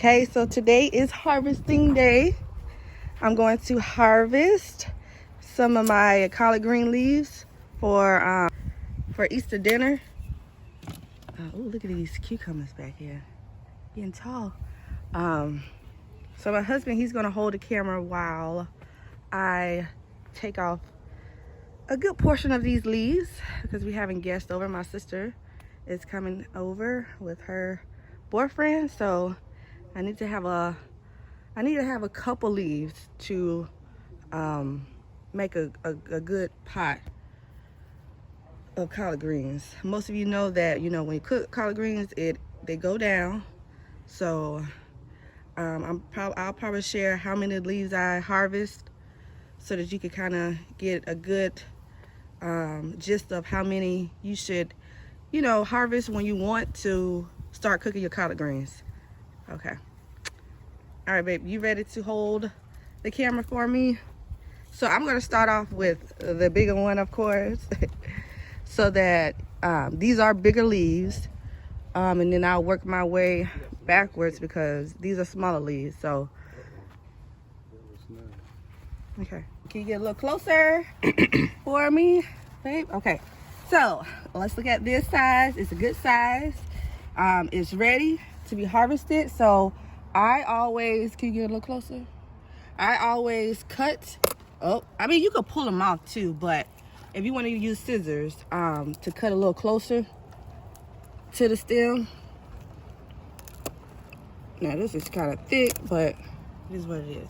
Okay, so today is harvesting day. I'm going to harvest some of my collard green leaves for Easter dinner. Oh, look at these cucumbers back here, getting tall. So my husband, he's gonna hold the camera while I take off a good portion of these leaves because we having guests over. My sister is coming over with her boyfriend, so I need to have a couple leaves to make a good pot of collard greens. Most of you know that, you know, when you cook collard greens, they go down. So I'll probably share how many leaves I harvest so that you can kind of get a good gist of how many you should, you know, harvest when you want to start cooking your collard greens. Okay. All right, babe, you ready to hold the camera for me? So I'm gonna start off with the bigger one, of course, so that these are bigger leaves, and then I'll work my way backwards because these are smaller leaves. So, okay, can you get a little closer for me, babe? Okay, so let's look at this size. It's a good size. It's ready to be harvested. So I always, can you get a little closer? I always cut. Oh, I mean, you could pull them off too, but if you want to use scissors to cut a little closer to the stem. Now this is kind of thick, but it is what it is.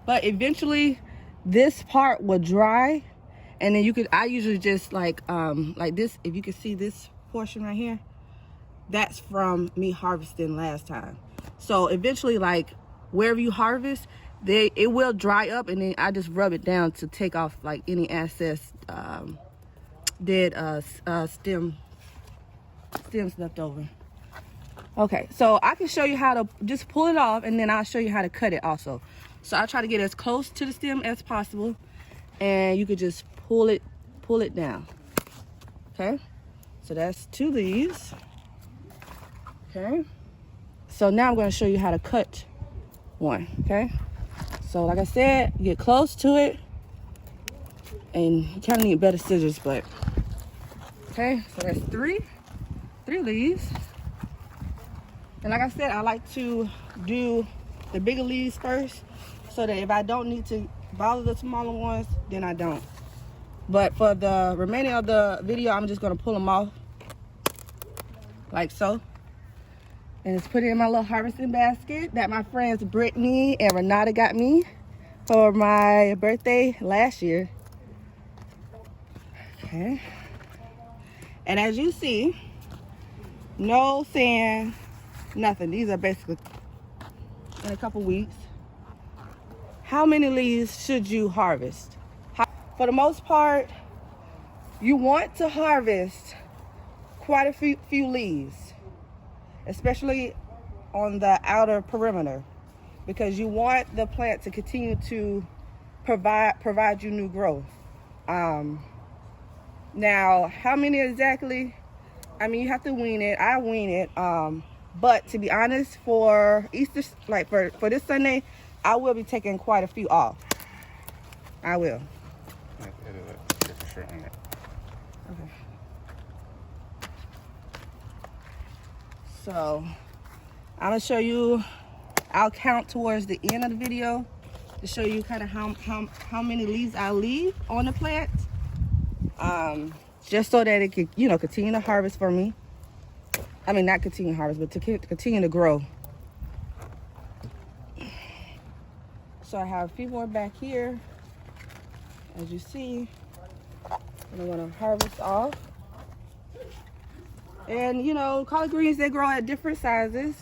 But eventually this part will dry, and then you could, I usually just like this, if you can see this portion right here, that's from me harvesting last time. So eventually, like wherever you harvest, it will dry up, and then I just rub it down to take off like any excess dead stems left over. Okay, so I can show you how to just pull it off, and then I'll show you how to cut it also. So I try to get as close to the stem as possible, and you could just pull it down. Okay, so that's 2 leaves. Okay, so now I'm going to show you how to cut one. Okay, so like I said, get close to it, and you kind of need better scissors, but okay, so that's three leaves. And like I said, I like to do the bigger leaves first, so that if I don't need to bother the smaller ones, then I don't. But for the remaining of the video, I'm just going to pull them off like so, and just put it in my little harvesting basket that my friends Brittany and Renata got me for my birthday last year. Okay, and as you see, no sand, nothing. These are basically in a couple weeks. How many leaves should you harvest? For the most part, you want to harvest quite a few leaves, especially on the outer perimeter, because you want the plant to continue to provide you new growth. Now, how many exactly? I mean, you have to wean it. I wean it. But to be honest, for Easter, like for this Sunday, I will be taking quite a few off. I will. Okay. So I'm gonna show you. I'll count towards the end of the video to show you kind of how many leaves I leave on the plant, just so that it can, you know, continue to harvest for me. I mean, not continue to harvest, but to continue to grow. So I have a few more back here, as you see, and I'm gonna harvest off. And you know, collard greens, they grow at different sizes.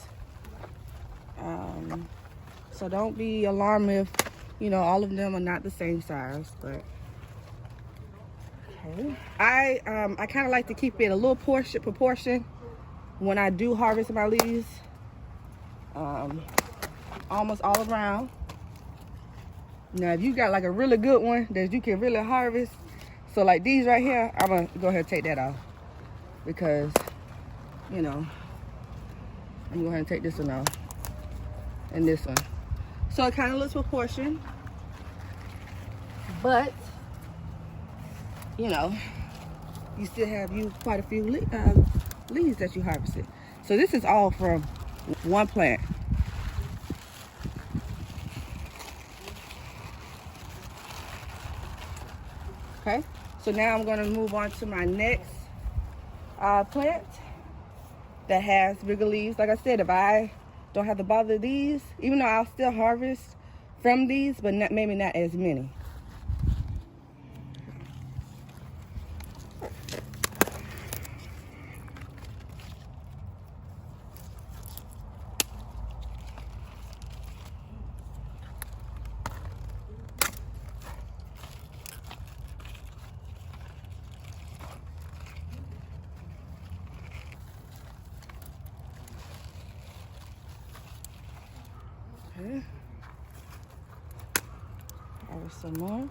So don't be alarmed if, you know, all of them are not the same size, but okay. I kind of like to keep it a little proportion when I do harvest my leaves, almost all around. Now, if you got like a really good one that you can really harvest, so like these right here, I'm gonna go ahead and take that off because, you know, I'm gonna go ahead and take this one off. and this one. So it kind of looks proportioned, but you know, you still have quite a few leaves that you harvested. So this is all from one plant. Okay, so now I'm going to move on to my next plant that has bigger leaves. Like I said, if I don't have to bother these, even though I'll still harvest from these, but maybe not as many. Okay. Harvest some more.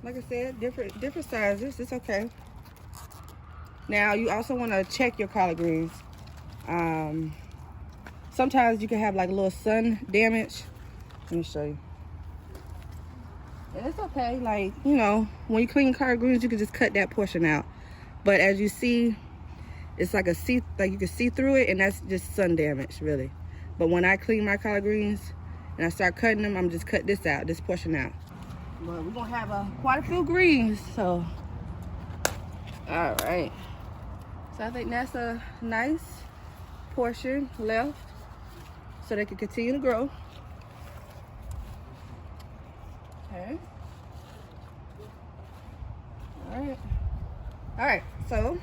Like I said, different sizes. It's okay. Now you also want to check your collard greens. Sometimes you can have like a little sun damage. Let me show you. And it's okay, like, you know, when you clean collard greens, you can just cut that portion out. But as you see, it's like you can see through it, and that's just sun damage, really. But when I clean my collard greens and I start cutting them, I'm just cut this portion out. But we're gonna have quite a few greens, so all right. So I think that's a nice portion left, so they can continue to grow. Okay. All right, so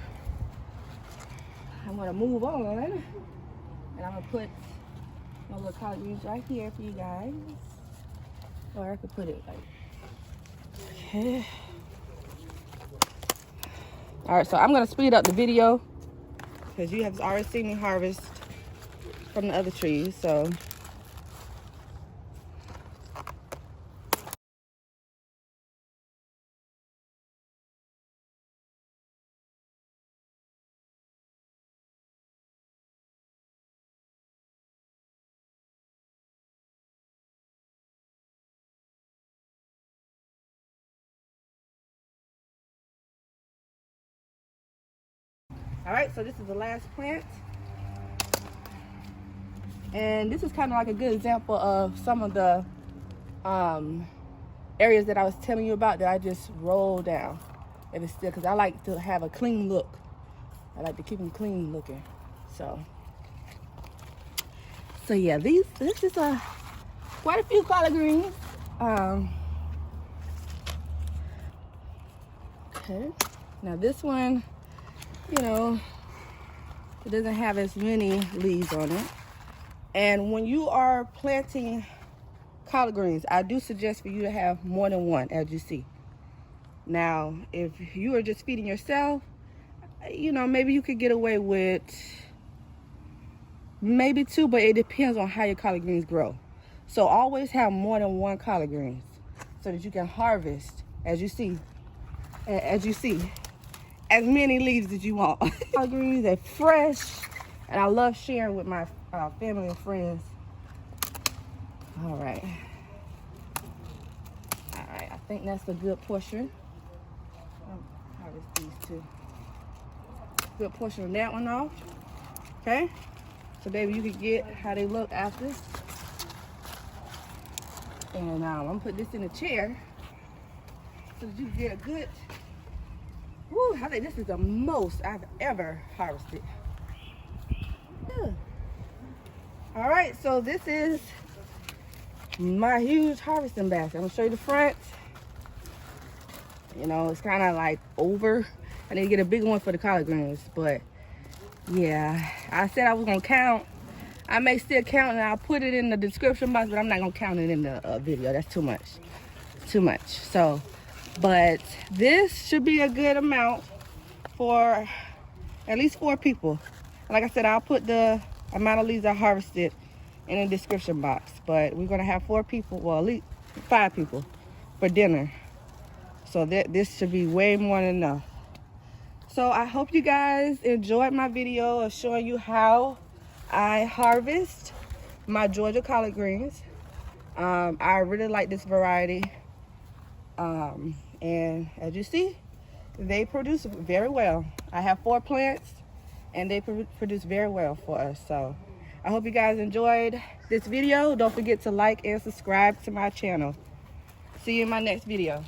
I'm gonna move on, and I'm gonna put my little collard greens right here for you guys, or I could put it like, okay. All right, so I'm gonna speed up the video because you have already seen me harvest from the other trees, so. All right, so this is the last plant. And this is kind of like a good example of some of the areas that I was telling you about that I just rolled down. If it's still, because I like to have a clean look. I like to keep them clean looking. So yeah, this is quite a few collard greens. Okay, now this one, you know, it doesn't have as many leaves on it. And when you are planting collard greens, I do suggest for you to have more than one, as you see. Now, if you are just feeding yourself, you know, maybe you could get away with maybe two, but it depends on how your collard greens grow. So always have more than one collard greens so that you can harvest, as you see, as many leaves as you want. Collard greens, they're fresh, and I love sharing with my family and friends. All right, I think that's a good portion. I'll harvest these two. Good portion of that one off. Okay, so baby, you can get how they look after. And I'm gonna put this in a chair so that you can get a good. Woo, I think this is the most I've ever harvested. Yeah. All right, so this is my huge harvesting basket. I'm gonna show you the front. You know, it's kind of like over. I need to get a big one for the collard greens, but yeah, I said I was gonna count. I may still count, and I'll put it in the description box, but I'm not gonna count it in the video. That's too much. So, but this should be a good amount for at least 4 people. Like I said, I'll put the amount of leaves I harvested in the description box, but we're gonna have 4 people, well, at least 5 people for dinner. So this should be way more than enough. So I hope you guys enjoyed my video of showing you how I harvest my Georgia collard greens. I really like this variety. And as you see, they produce very well. I have 4 plants and they produce very well for us. So I hope you guys enjoyed this video. Don't forget to like and subscribe to my channel. See you in my next video.